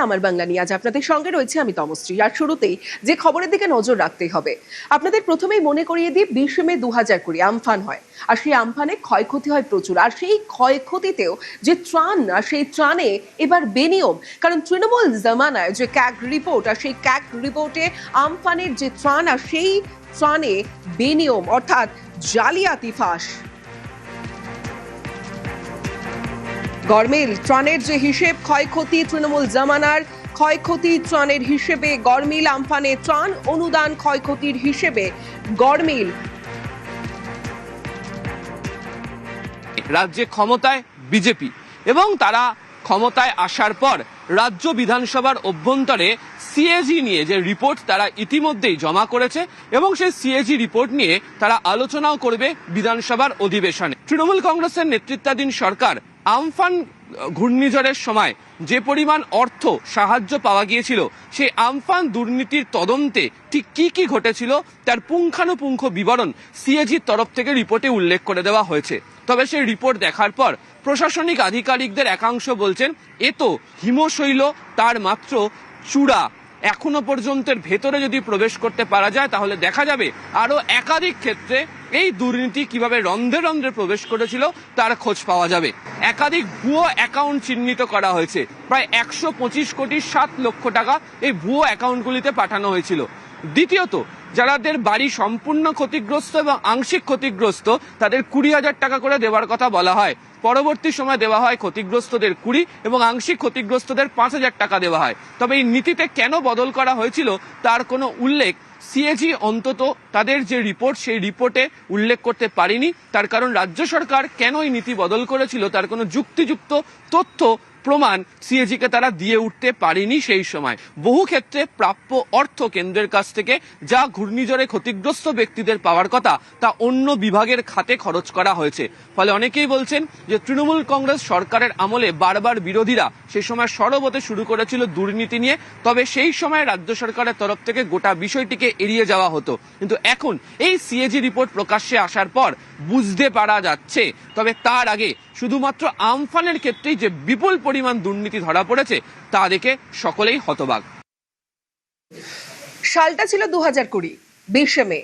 আমার বাংলা নিয়ে আজ আপনাদের সঙ্গে রয়েছে আমি তমশ্রী। আর শুরুতেই যে খবরের দিকে নজর রাখতেই হবে, আপনাদের প্রথমেই মনে করিয়ে দিই 20 মে 2020 আমফান হয়, আর সেই আমফানে ক্ষয়ক্ষতি হয় প্রচুর। আর সেই ক্ষয়ক্ষতিতেও যে ত্রাণ, আর সেই ত্রাণে এবার বেনিয়ম, কারণ তৃণমূল জামানায় যে ক্যাগ রিপোর্ট, আর সেই ক্যাগ রিপোর্টে আমফানের যে ত্রাণ, আর সেই ত্রাণে বেনিয়ম অর্থাৎ জালিয়াতি ফাঁস। গরমিল ত্রাণের যে হিসেব, ক্ষয়ক্ষতি তৃণমূল জামানার ক্ষয়ক্ষতি ত্রাণের হিসেবে গরমিল, আমফানে ত্রাণ অনুদান ক্ষয়ক্ষতির হিসেবে গরমিল। রাজ্যে ক্ষমতায় বিজেপি এবং তারা ক্ষমতায় আসার পর রাজ্য বিধানসভার অভ্যন্তরে সিএজি নিয়ে যে রিপোর্ট তারা ইতিমধ্যেই জমা করেছে এবং সেই সিএজি রিপোর্ট নিয়ে তারা আলোচনাও করবে বিধানসভার অধিবেশনে। তৃণমূল কংগ্রেসের নেতৃত্বাধীন সরকার আমফান ঘূর্ণিঝড়ের সময় যে পরিমাণ অর্থ সাহায্য পাওয়া গিয়েছিল, সেই আমফান দুর্নীতির তদন্তে ঠিক কি কি ঘটেছিল তার পুঙ্খানুপুঙ্খ বিবরণ সিএজির তরফ থেকে রিপোর্টে উল্লেখ করে দেওয়া হয়েছে। তবে সেই রিপোর্ট দেখার পর প্রশাসনিক আধিকারিকদের একাংশ বলছেন এ তো হিমশৈল, তার মাত্র চূড়া। এখনো পর্যন্তের ভেতরে যদি প্রবেশ করতে পারা যায় তাহলে দেখা যাবে আরো একাধিক ক্ষেত্রে এই দুর্নীতি কিভাবে রন্ধ্রে রন্ধ্রে প্রবেশ করেছিল তার খোঁজ পাওয়া যাবে। একাধিক ভুয়ো অ্যাকাউন্ট চিহ্নিত করা হয়েছে, প্রায় 125 কোটি 7 লক্ষ টাকা এই ভুয়ো অ্যাকাউন্টগুলিতে পাঠানো হয়েছিল। দ্বিতীয়ত, যাদের বাড়ি সম্পূর্ণ ক্ষতিগ্রস্ত এবং আংশিক ক্ষতিগ্রস্ত তাদের 20,000 টাকা করে দেওয়ার কথা বলা হয়। পরবর্তী সময় দেওয়া হয় ক্ষতিগ্রস্তদের 20 এবং আংশিক ক্ষতিগ্রস্তদের 5,000 টাকা দেওয়া হয়। তবে এই নীতিতে কেন বদল করা হয়েছিল তার কোনো উল্লেখ সিএজি অন্তত তাদের যে রিপোর্ট সেই রিপোর্টে উল্লেখ করতে পারেনি। তার কারণ রাজ্য সরকার কেন এই নীতি বদল করেছিল তার কোনো যুক্তিযুক্ত তথ্য প্রমাণ সিএজিকে তারা দিয়ে উঠতে পারেনি। সেই সময় বহু ক্ষেত্রে প্রাপ্য অর্থ কেন্দ্রের কাছ থেকে যা ঘূর্ণিঝড়ে ক্ষতিগ্রস্ত ব্যক্তিদের পাওয়ার কথা তা অন্য বিভাগের খাতে খরচ করা হয়েছে। ফলে অনেকেই বলছেন যে তৃণমূল কংগ্রেস সরকারের আমলে বারবার বিরোধীরা সে সময় সরব হতে শুরু করেছিল দুর্নীতি নিয়ে, তবে সেই সময় রাজ্য সরকারের তরফ থেকে গোটা বিষয়টিকে এড়িয়ে যাওয়া হতো। কিন্তু এখন এই সিএজি রিপোর্ট প্রকাশ্যে আসার পর বুঝতে পারা যাচ্ছে, তবে তার আগে শুধুমাত্র আমফানের ক্ষেত্রেই যে বিপুল পরিমাণ দুর্নীতি ধরা পড়েছে তা দেখে সকলেই হতবাক। সালটা ছিল 2020, 20 মে।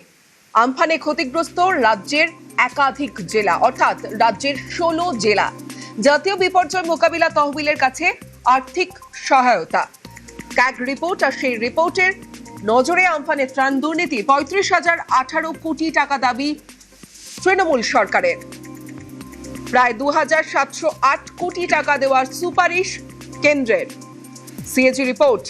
আমফানে ক্ষতিগ্রস্ত রাজ্যের একাধিক জেলা, অর্থাৎ রাজ্যের 16 জেলা। জাতীয় বিপর্যয় মোকাবিলা তহবিলের কাছে আর্থিক সহায়তা। ক্যাগ রিপোর্ট, আর সেই রিপোর্টের নজরে আমফানে ত্রাণ দুর্নীতি 35,018 কোটি টাকা দাবি তৃণমূল সরকারের। প্রায় 2,708 কোটি টাকা দেওয়ার সুপারিশ কেন্দ্রের। সিএজি রিপোর্ট,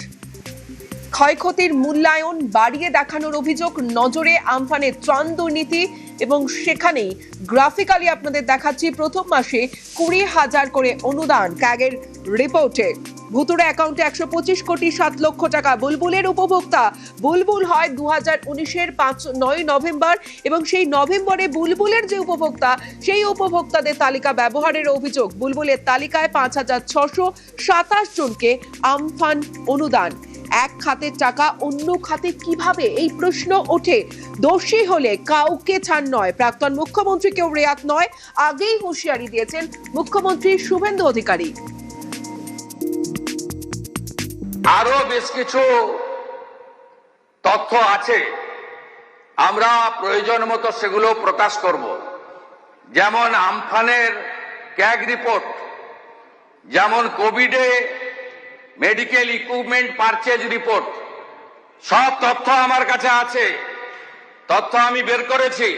ক্ষয়ক্ষতির মূল্যায়ন বাড়িয়ে দেখানোর অভিযোগ নজরে আমফানে ত্রাণ দুর্নীতি, এবং সেখানেই গ্রাফিক্যালি আপনাদের দেখাচ্ছি প্রথম মাসে 20,000 করে অনুদান ক্যাগের রিপোর্টে। ভুতুড়ে অ্যাকাউন্টে 125 কোটি 7 লক্ষ টাকা। বুলবুলের উপভোক্তা। বুলবুল হয় 2019-এর 9 নভেম্বর, এবং সেই নভেম্বরে বুলবুলের যে উপভোক্তা সেই উপভোক্তাদের তালিকা ব্যবহারের অভিযোগ। বুলবুলের তালিকায় 5,627 জনকে আমফান অনুদান। এক খাতের টাকা অন্য খাতে কিভাবে, এই প্রশ্ন ওঠে। দোষী হলে কাউকে ছাড় নয়, প্রাক্তন মুখ্যমন্ত্রীকেও রেয়াত নয়, আগেই হুঁশিয়ারি দিয়েছেন মুখ্যমন্ত্রী শুভেন্দু অধিকারী। আরো বেশ কিছু তথ্য আছে, আমরা প্রয়োজন মতো সেগুলো প্রকাশ করব। যেমন আমফানের ক্যাগ রিপোর্ট, যেমন কোভিডে মেডিকেল ইকুইপমেন্ট পারচেজ রিপোর্ট, সব তথ্য আমার কাছে আছে। তথ্য আমি বের করেছি,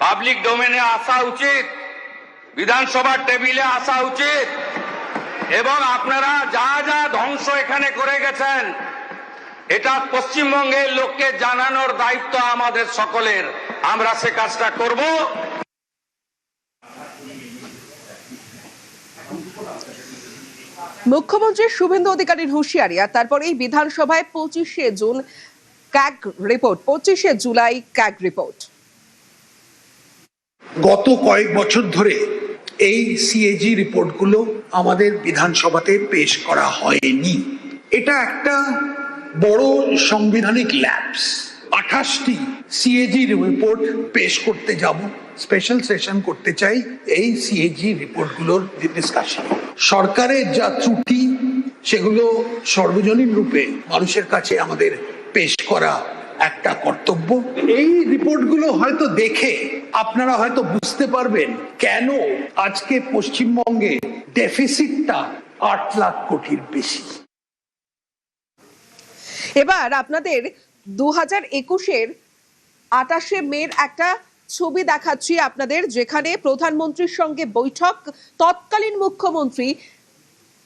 পাবলিক ডোমেনে আসা উচিত, বিধানসভার টেবিলে আসা উচিত, এবং আপনারা যা যা ধ্বংস এখানে করে গেছেন এটা পশ্চিমবঙ্গের লোককে জানানোর দায়িত্ব আমাদের সকলের। আমরা সে কাজটা করব। মুখ্যমন্ত্রী শুভেন্দু অধিকারীর হুঁশিয়ারি, আর তারপরেই বিধানসভায় 25শে জুন ক্যাগ রিপোর্ট, 25শে জুলাই ক্যাগ রিপোর্ট। গত কয়েক বছর ধরে এই সিএজি রিপোর্টগুলো আমাদের বিধানসভাতে পেশ করা হয়নি। এটা একটা বড় সাংবিধানিক ল্যাপস। 28টি সিএজি রিপোর্ট পেশ করতে যাব, স্পেশাল সেশন করতে চাই এই সিএজি রিপোর্টগুলোর ডিসকাশন। সরকারের যা ত্রুটি সেগুলো সর্বজনীন রূপে মানুষের কাছে আমাদের পেশ করা একটা কর্তব্য। এই রিপোর্টগুলো হয়তো দেখে আপনারা হয়তো বুঝতে পারবেন কেন আজকে পশ্চিমবঙ্গে ডেফিসিটটা 8 লাখ কোটির বেশি। এবার আপনাদের 2021-এর 28শে মের একটা ছবি দেখাচ্ছি আপনাদের, যেখানে প্রধানমন্ত্রীর সঙ্গে বৈঠক। তৎকালীন মুখ্যমন্ত্রী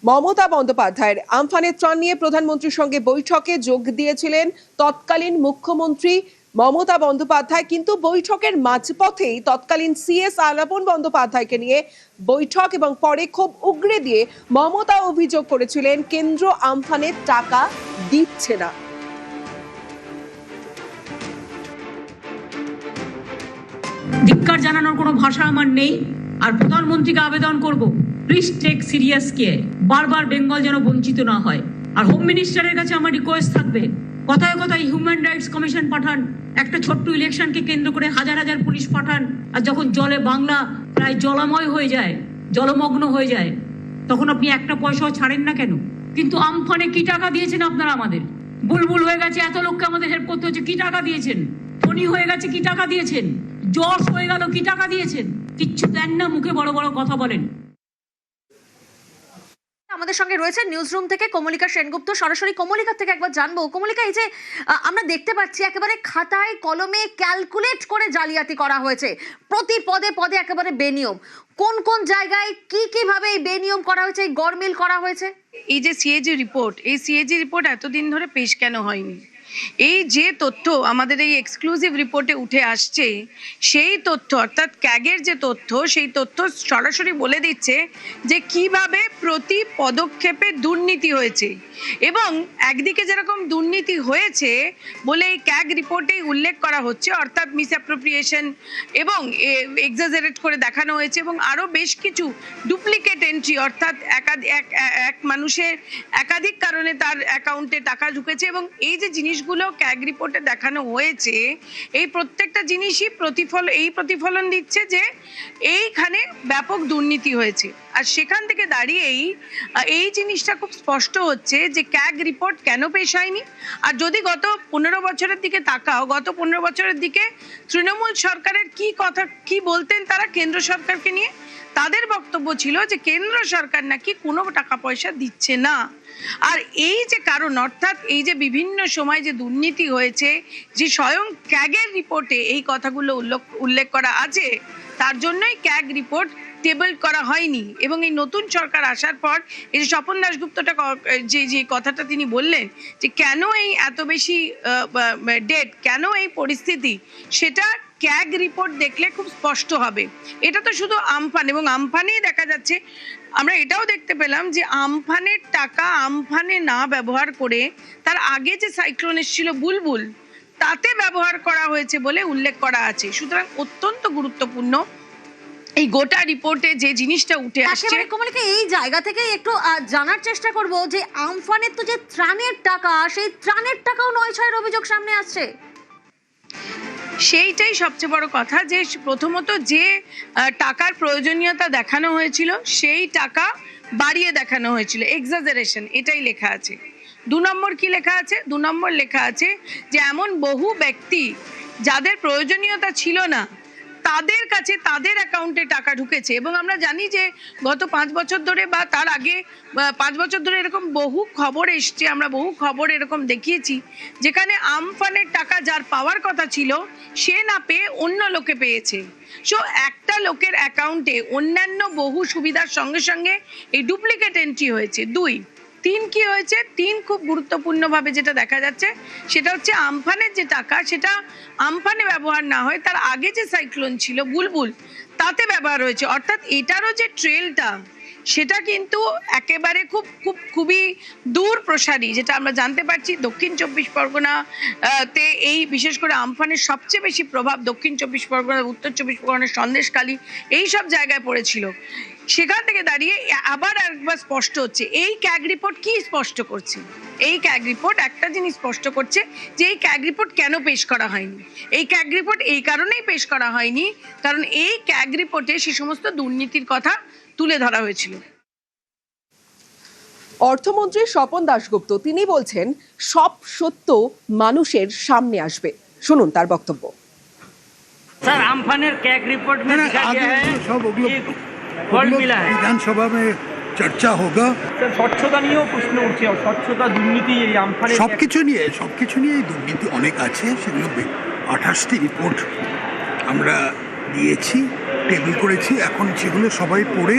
মমতা বন্দ্যোপাধ্যায়ের আমফানের ত্রাণ নিয়ে প্রধানমন্ত্রীর সঙ্গে বৈঠকে যোগ দিয়েছিলেন তৎকালীন মুখ্যমন্ত্রী মমতা বন্দ্যোপাধ্যায়, কিন্তু বৈঠকের মাঝপথেই তৎকালীন সিএস আলাপন বন্দ্যোপাধ্যায়কে নিয়ে বৈঠক এবং পরে ক্ষোভ উগরে দিয়ে মমতা অভিযোগ করেছিলেন কেন্দ্র আমফানের টাকা দিচ্ছে না। ধিক্কার জানানোর কোনো ভাষা আমার নেই, আর প্রধানমন্ত্রীকে আবেদন করব, প্লিজ টেক সিরিয়াস কেয়ার, বারবার বেঙ্গল যেন বঞ্চিত না হয়। আর হোম মিনিস্টারের কাছে আমার রিকোয়েস্ট থাকবে, কথায় কথায় হিউম্যান রাইটস কমিশন পাঠান, একটা ছোট্ট ইলেকশনকে কেন্দ্র করে হাজার হাজার পুলিশ পাঠান, আর যখন জলে বাংলা প্রায় জলময় হয়ে যায়, জলমগ্ন হয়ে যায়, তখন আপনি একটা পয়সাও ছাড়েন না কেন? কিন্তু আমফানে কি টাকা দিয়েছেন আপনারা আমাদের? বুলবুল হয়ে গেছে, এত লোককে আমাদের হেল্প করতে হচ্ছে, কি টাকা দিয়েছেন? ফনি হয়ে গেছে, কি টাকা দিয়েছেন? জশ হয়ে গেল, কি টাকা দিয়েছেন? কিচ্ছু দেন না, মুখে বড় বড় কথা বলেন। আমাদের সঙ্গে রয়েছে নিউজ রুম থেকে কমলিকা সেনগুপ্ত। সরাসরি কমলিকার থেকে একবার জানবো, কমলিকা, এই যে আমরা দেখতে পাচ্ছি একেবারে খাতায় কলমে ক্যালকুলেট করে জালিয়াতি করা হয়েছে, প্রতি পদে পদে একেবারে বেনিয়ম। কোন কোন জায়গায় কিভাবে এই বেনিয়ম করা হয়েছে, এই গরমিল করা হয়েছে? এই যে সিএজি রিপোর্ট, এই সিএজি রিপোর্ট এতদিন ধরে পেশ কেন হয়নি? এই যে তথ্য আমাদের এই এক্সক্লুসিভ রিপোর্টে উঠে আসছে, সেই তথ্য অর্থাৎ ক্যাগের যে তথ্য, সেই তথ্য সরাসরি বলে দিচ্ছে যে কিভাবে প্রতি পদক্ষেপে দুর্নীতি হয়েছে। এবং একদিকে যেরকম দুর্নীতি হয়েছে বলে এই ক্যাগ রিপোর্টেই উল্লেখ করা হচ্ছে, অর্থাৎ মিসঅ্যাপ্রোপ্রিয়েশন এবং এক্সাজারেট করে দেখানো হয়েছে, এবং আরও বেশ কিছু ডুপ্লিকেট এন্ট্রি, অর্থাৎ এক মানুষের একাধিক কারণে তার অ্যাকাউন্টে টাকা ঢুকেছে। এবং এই যে জিনিসগুলো ক্যাগ রিপোর্টে দেখানো হয়েছে, এই প্রত্যেকটা জিনিসই প্রতিফলন দিচ্ছে যে এইখানে ব্যাপক দুর্নীতি হয়েছে। আর সেখান থেকে দাঁড়িয়েই এই জিনিসটা খুব স্পষ্ট হচ্ছে যে ক্যাগ রিপোর্ট কেন পেশ হয়নি। আর যদি গত 15 বছরের দিকে তাকাও, গত 15 বছরের দিকে তৃণমূল সরকারের কি বলতেন তারা কেন্দ্র সরকারকে নিয়ে? তাদের বক্তব্য ছিল যে কেন্দ্র সরকার নাকি কোনো টাকা পয়সা দিচ্ছে না। আর এই যে কারণ, অর্থাৎ এই যে বিভিন্ন সময় যে দুর্নীতি হয়েছে, যে স্বয়ং ক্যাগের রিপোর্টে এই কথাগুলো উল্লেখ করা আছে, তার জন্যই ক্যাগ রিপোর্ট টেবল করা হয়নি। এবং এই নতুন সরকার আসার পর এই যে স্বপন দাশগুপ্তটা যে কথাটা তিনি বললেন যে কেন এই এত বেশি ডেট, কেন এই পরিস্থিতি, সেটা ক্যাগ রিপোর্ট দেখলে খুব স্পষ্ট হবে। এটা তো শুধু আমফান, এবং আমফানেই দেখা যাচ্ছে। আমরা এটাও দেখতে পেলাম যে আমফানের টাকা আমফানে না ব্যবহার করে তার আগে যে সাইক্লোন এসেছিল বুলবুল, তাতে ব্যবহার করা হয়েছে বলে উল্লেখ করা আছে। সুতরাং অত্যন্ত গুরুত্বপূর্ণ এই গোটা রিপোর্টে যে জিনিসটা উঠে আসছে। কমলিকা, এই জায়গা থেকে একটু জানার চেষ্টা করব যে আমফানের তো যে ত্রাণের টাকা, সেই ত্রাণের টাকাও 9/6 অভিযোগ সামনে আসছে। সেইটাই সবচেয়ে বড় কথা, যে প্রথমত যে টাকার প্রয়োজনীয়তা দেখানো হয়েছিল সেই টাকা বাড়িয়ে দেখানো হয়েছিল, এক্সাজারেশন, এটাই লেখা আছে। 2 নম্বর কি লেখা আছে? 2 নম্বর লেখা আছে যে এমন বহু ব্যক্তি যাদের প্রয়োজনীয়তা ছিল না, তাদের কাছে তাদের অ্যাকাউন্টে টাকা ঢুকেছে। এবং আমরা জানি যে গত 5 বছর ধরে বা তার আগে 5 বছর ধরে এরকম বহু খবর এসছে, আমরা বহু খবর এরকম দেখিয়েছি, যেখানে আমফানের টাকা যার পাওয়ার কথা ছিল সে না পেয়ে অন্য লোকে পেয়েছে। সো একটা লোকের অ্যাকাউন্টে অন্যান্য বহু সুবিধার সঙ্গে সঙ্গে এই ডুপ্লিকেট এন্ট্রি হয়েছে। 2, 3 কি হয়েছে? 3 খুব গুরুত্বপূর্ণভাবে যেটা দেখা যাচ্ছে সেটা হচ্ছে আমফানের যে টাকা, সেটা আমফানে ব্যবহার না হয় তার আগে যে সাইক্লোন ছিল বুলবুল, তাতে ব্যবহার হয়েছে। অর্থাৎ এটারও যে ট্রেলটা, সেটা কিন্তু একেবারে খুবই দূর প্রসারী, যেটা আমরা জানতে পারছি। দক্ষিণ 24 পরগনা তে এই বিশেষ করে আমফানের সবচেয়ে বেশি প্রভাব দক্ষিণ 24 পরগনা, উত্তর 24 পরগনার সন্দেশখালী, এই সব জায়গায় পড়েছিল। সেখান থেকে দাঁড়িয়ে আবার একবার স্পষ্ট হচ্ছে, এই ক্যাগ রিপোর্ট কি স্পষ্ট করছে? এই ক্যাগ রিপোর্ট একটা জিনিস স্পষ্ট করছে যে এই ক্যাগ রিপোর্ট কেন পেশ করা হয়নি। এই ক্যাগ রিপোর্ট এই কারণেই পেশ করা হয়নি কারণ এই ক্যাগ রিপোর্টে সে সমস্ত দুর্নীতির কথা তুলে ধরা হয়েছিল। অর্থমন্ত্রী স্বপন দাশগুপ্ত তিনি বলছেন সব সত্য মানুষের সামনে আসবে। শুনুন তার বক্তব্য। सर अम्फानेर कैग रिपोर्ट में दिखा गया है सब कि गोल्ड मिला है। विधानसभा में चर्चा होगा। স্বচ্ছতা নিয়েও প্রশ্ন উঠছে, স্বচ্ছতা দুর্নীতি এই আমফানের সবকিছু নিয়ে দুর্নীতি অনেক আছে, সেগুলো 28টি রিপোর্ট আমরা দিয়েছি, টেবিল করেছি। এখন সেগুলো সবাই পড়ে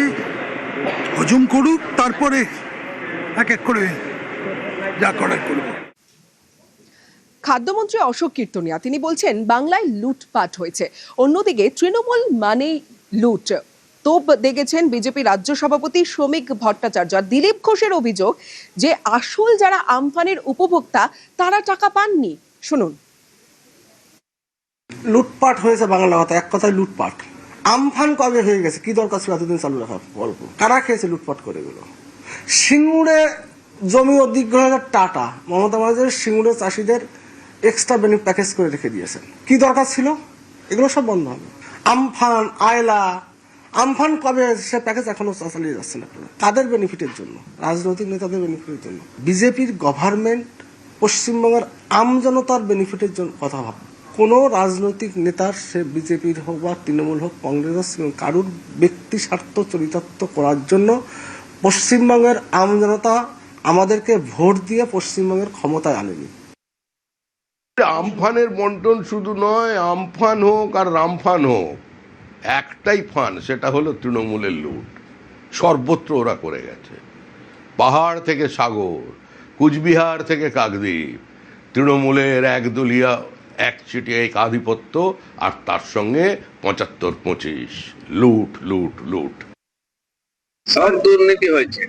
হজম করুক, তারপরে এক এক করে যা করার করব। খাদ্যমন্ত্রী অশোক কীর্তনিয়া তিনি বলছেন বাংলায় লুটপাট হয়েছে, অন্যদিকে তৃণমূল মানেই লুট। তোপ দেখেছেন বিজেপি রাজ্য সভাপতি শ্রমিক ভট্টাচার্য। আর দিলীপ ঘোষের অভিযোগ যে আসল যারা আমফানের উপভোক্তা তারা টাকা পাননি। শুনুন। লুটপাট হয়েছে, বাংলা কথা এক কথায় লুটপাট। আমফান কবে হয়ে গেছে, কি দরকার ছিল এতদিন চালু রাখার? গল্প কারা খেয়েছে লুটপাট করে গেল। সিঙ্গুরে জমি অধিগ্রহণের টাটা মমতা ব্যানার্জি সিঙ্গুরের চাষিদের এক্সট্রা বেনিফিট প্যাকেজ করে রেখে দিয়েছেন। কি দরকার ছিল? এগুলো সব বন্ধ হবে। আমফান আয়লা আমফান কবে সে প্যাকেজ এখনো চালিয়ে যাচ্ছেন আপনারা, কাদের বেনিফিটের জন্য? রাজনৈতিক নেতাদের বেনিফিটের জন্য। বিজেপির গভর্নমেন্ট পশ্চিমবঙ্গের আমজনতার বেনিফিটের জন্য কথা ভাব। কোনো রাজনৈতিক নেতার, সে বিজেপির হোক বা তৃণমূল হোক কংগ্রেস হোক, কারুর ব্যক্তি স্বার্থ চরিতার্থ করার জন্য পশ্চিমবঙ্গের আমজনতা আমাদেরকে ভোট দিয়ে পশ্চিমবঙ্গের ক্ষমতায় আনেনি। আমফানের বন্টন শুধু নয়, আমফান হোক আর রামফান হোক, একটাই ফান, সেটা হলো তৃণমূলের লুট। সর্বত্র ওরা করে গেছে, পাহাড় থেকে সাগর, কুচবিহার থেকে কাকদ্বীপ, তৃণমূলের একদলীয় একচেটিয়া এক আধিপত্য, আর তার সঙ্গে 75-25 লুট লুট লুট। সব দুর্নীতি হয়েছে,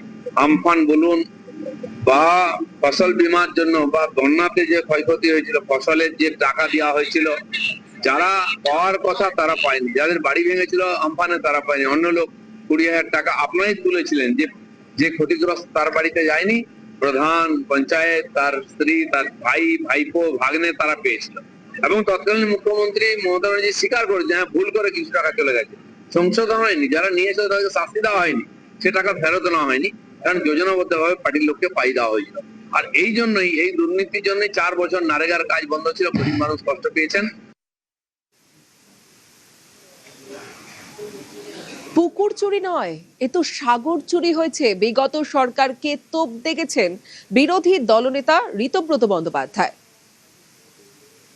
আমফান বলুন বা ফসল বীমার জন্য বা বন্যাতে যে ক্ষয়ক্ষতি হয়েছিল, ফসলের যে টাকা দেওয়া হয়েছিল, যারা পাওয়ার কথা তারা পায়নি, যাদের বাড়ি ভেঙেছিল আমফানে তারা পায়নি। অন্য লোক 20,000 টাকা আপনারাই তুলেছিলেন, যে ক্ষতিগ্রস্ত তার বাড়িতে যায়নি, প্রধান পঞ্চায়েত, তার স্ত্রী, তার ভাই, ভাইপো, ভাগ্নে তারা পেয়েছিল। এবং তৎকালীন মুখ্যমন্ত্রী মমতা ব্যানার্জি স্বীকার করেছে হ্যাঁ ভুল করে কিছু টাকা চলে গেছে, সংশোধন হয়নি, যারা নিয়েছে তাদেরকে শাস্তি দেওয়া হয়নি, সে টাকা ফেরত নেওয়া হয়নি, কারণ যোজনাবদ্ধভাবে পার্টির লোককে পাই দেওয়া হয়েছিল। আর এই জন্যই, এই দুর্নীতির জন্যই 4 বছর নারেগার কাজ বন্ধ ছিল, গরিব মানুষ কষ্ট পেয়েছেন। পুকুর চুরি নয়, এ তো সাগর চুরি হয়েছে। বিগত সরকারকে তোপ দেখেছেন বিরোধী দলনেতা ঋতব্রত বন্দ্যোপাধ্যায়।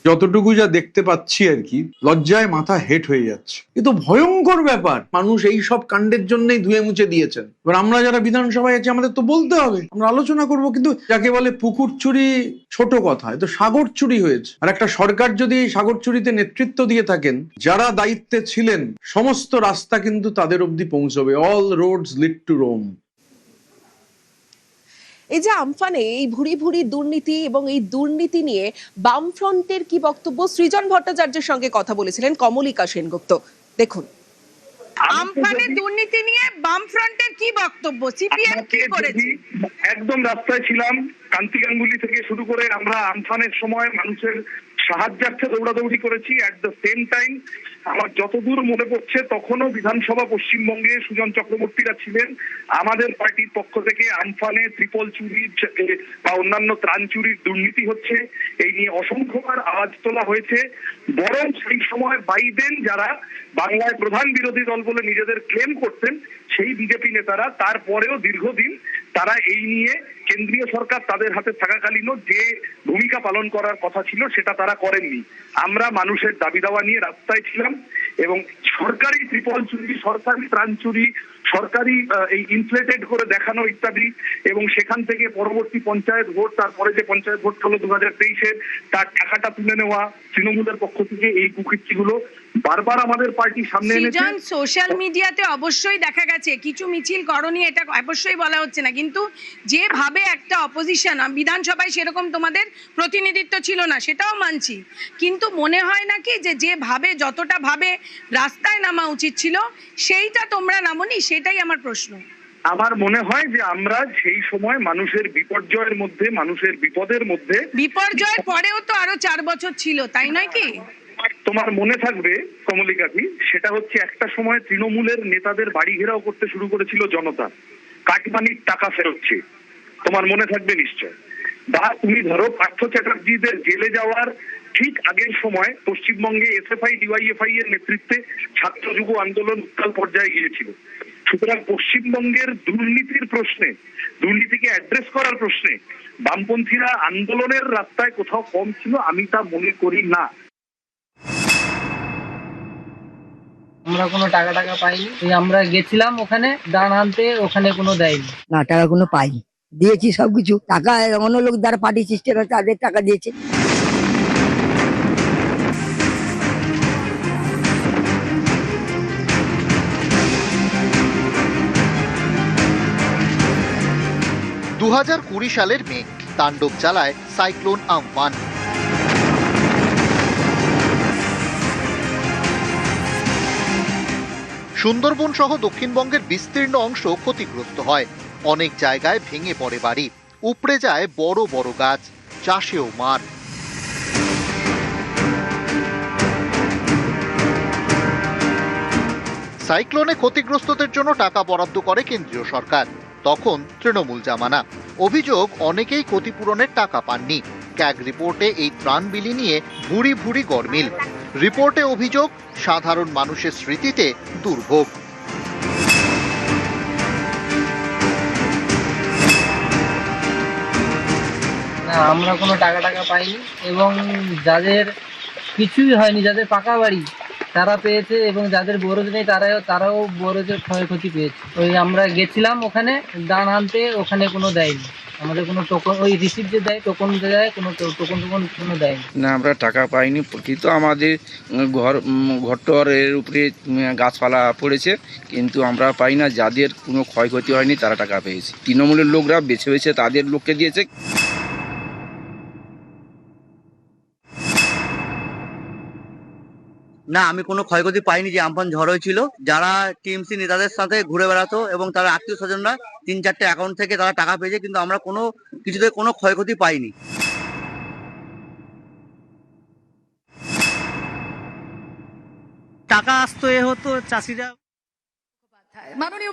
যতটুকু যা দেখতে পাচ্ছি আর কি, লজ্জায় মাথা হেট হয়ে যাচ্ছে। এ তো ভয়ঙ্কর ব্যাপার। মানুষ এই সব কাণ্ডের জন্যই ধুয়ে মুছে দিয়েছেন। এবার আমরা যারা বিধানসভায় আছি আমাদের তো বলতে হবে, আমরা আলোচনা করব। কিন্তু যাকে বলে পুকুর চুরি ছোট কথা, এ তো সাগর চুরি হয়েছে। আর একটা সরকার যদি এই সাগর চুরিতে নেতৃত্ব দিয়ে থাকেন, যারা দায়িত্বে ছিলেন সমস্ত রাস্তা কিন্তু তাদের অবধি পৌঁছবে। All roads lead to Rome. এই যে আমফানে এই ভুরি ভুরি দুর্নীতি এবং এই দুর্নীতি নিয়ে বামফ্রন্টের কি বক্তব্য, সৃজন ভট্টাচার্যের সঙ্গে কথা বলেছিলেন কমলিকা সেনগুপ্ত। দেখুন। আমফানের দুর্নীতি নিয়ে বামফ্রন্টের কি বক্তব্য, সিপিএম কি করেছে? একদম রাস্তায় ছিলাম, কান্তি গাঙ্গুলি থেকে শুরু করে আমরা আমফানের সময় মানুষের সাহায্যার্থে দৌড়াদৌড়ি করেছি। অ্যাট দ্য সেম টাইম আমার যতদূর মনে পড়ছে তখনও বিধানসভা পশ্চিমবঙ্গে সুজন চক্রবর্তীরা ছিলেন। আমাদের পার্টির পক্ষ থেকে আমফানে ত্রিপল চুরি বা অন্যান্য ত্রাণ চুরির দুর্নীতি হচ্ছে, এই নিয়ে অসংখ্যবার আওয়াজ তোলা হয়েছে। বরং সেই সময় বাইডেন, যারা বাংলায় প্রধান বিরোধী দল বলে নিজেদের ক্লেম করতেন, সেই বিজেপি নেতারা তারপরেও দীর্ঘদিন তারা এই নিয়ে কেন্দ্রীয় সরকার তাদের হাতে থাকাকালীনও যে ভূমিকা পালন করার কথা ছিল সেটা তারা করেননি। আমরা মানুষের দাবি দাওয়া নিয়ে রাস্তায় ছিলাম এবং সরকারি ত্রিপল চুরি, সরকারি ত্রাণ চুরি, সরকারি এই ইনফ্লেটেড করে দেখানো ইত্যাদি, এবং সেখান থেকে পরবর্তী পঞ্চায়েত ভোট, তারপরে যে পঞ্চায়েত ভোট হলো 2023-এর, তার টাকাটা তুলে নেওয়া তৃণমূলের পক্ষ থেকে, এই কুকীর্তিগুলো বারবার আমাদের পার্টি সামনে এনেছে। সোশ্যাল মিডিয়াতে অবশ্যই দেখা গেছে কিছু মিছিল করণীয়, এটা অবশ্যই বলা হচ্ছে না, কিন্তু যেভাবে একটা অপোজিশন বিধানসভায় সেরকম তোমাদের প্রতিনিধিত্ব ছিল না সেটাও মানছি, কিন্তু মনে হয় নাকি যেভাবে যতটা ভাবে রাস্তায় নামা উচিত ছিল সেইটা তোমরা নামোনি? সেটাই আমার প্রশ্ন। আমার মনে হয় যে আমরা সেই সময় মানুষের বিপর্যয়ের মধ্যে, মানুষের বিপদের মধ্যে, বিপর্যয়ের পরেও তো আরো 4 বছর ছিল, তাই নয় কি? তোমার মনে থাকবে কমলিকাজি, সেটা হচ্ছে একটা সময় তৃণমূলের নেতাদের বাড়ি ঘেরাও করতে শুরু করেছিল জনতা, কাটমানির টাকা ফেরত চেয়ে। তোমার মনে থাকবে নিশ্চয়। বা তুমি ধরো পার্থ চ্যাটার্জিদের জেলে যাওয়ার ঠিক আগের সময় পশ্চিমবঙ্গে এসএফআই ডিওয়াইএফআই এর নেতৃত্বে ছাত্র যুব আন্দোলন উত্তাল পর্যায়ে গিয়েছিল। সুতরাং পশ্চিমবঙ্গের দুর্নীতির প্রশ্নে, দুর্নীতিকে অ্যাড্রেস করার প্রশ্নে বামপন্থীরা আন্দোলনের রাস্তায় কোথাও কম ছিল আমি তা মনে করি না। আমরা কোনো টাকা পাইনি, আমরা গেছিলাম ওখানে দান আনতে, ওখানে কোনো দেয়নি। না, টাকা কোনো পাইনি, দিয়েছি সবকিছু। টাকা অন্য লোক দ্বারা পার্টি সিস্টেম আছে, তাদের টাকা দিয়েছে। দু 2020 সালের মেঘ তাণ্ডব চালায় সাইক্লোন আমফান। সুন্দরবন সহ দক্ষিণবঙ্গের বিস্তীর্ণ অংশ ক্ষতিগ্রস্ত হয়। অনেক জায়গায় ভেঙে পড়ে বাড়ি, উপড়ে যায় বড় বড় গাছ, চাষেও মার। সাইক্লোনে ক্ষতিগ্রস্তদের জন্য টাকা বরাদ্দ করে কেন্দ্রীয় সরকার, তখন তৃণমূল জামানা। অভিযোগ অনেকেই ক্ষতিপূরণের টাকা পাননি। ক্যাগ রিপোর্টে এই ত্রাণ বিলি নিয়ে ভুরি ভুরি গরমিল। রিপোর্টে অভিযোগ সাধারণ মানুষের স্মৃতিতে দুর্ভোগ। না, আমরা কোনো টাকা পাইনি, এবং যাদের কিছুই হয়নি, যাদের পাকা বাড়ি তারা পেয়েছে, এবং যাদের বরজ নেই তারাও বরজের ক্ষয়ক্ষতি পেয়েছে। ওই আমরা গেছিলাম ওখানে দান আনতে, ওখানে কোনো দেয়নি। আমাদের কোনো টোকন, ওই রিসিপ্ট যে দেয় টোকন দেয়, কোনো টোকন কোনো দেয়নি। না, আমরা টাকা পাইনি, কিন্তু আমাদের ঘরটরের উপরে গাছপালা পড়েছে, কিন্তু আমরা পাই না। যাদের কোনো ক্ষয়ক্ষতি হয়নি তারা টাকা পেয়েছে। তৃণমূলের লোকরা বেছে বেছে তাদের লোককে দিয়েছে। না, আমি কোনো ক্ষয়ক্ষতি পাইনি। যে আমফান ঝড় হয়েছিল, যারা টিএমসি নেতাদের সাথে ঘুরে বেড়াতো এবং তারা আত্মীয় স্বজনরা 3-4টে অ্যাকাউন্ট থেকে তারা টাকা পেয়েছে, কিন্তু আমরা কোনো কিছুতে কোনো ক্ষয়ক্ষতি পাইনি। টাকা আসতো এ হতো চাষিরা। মাননীয়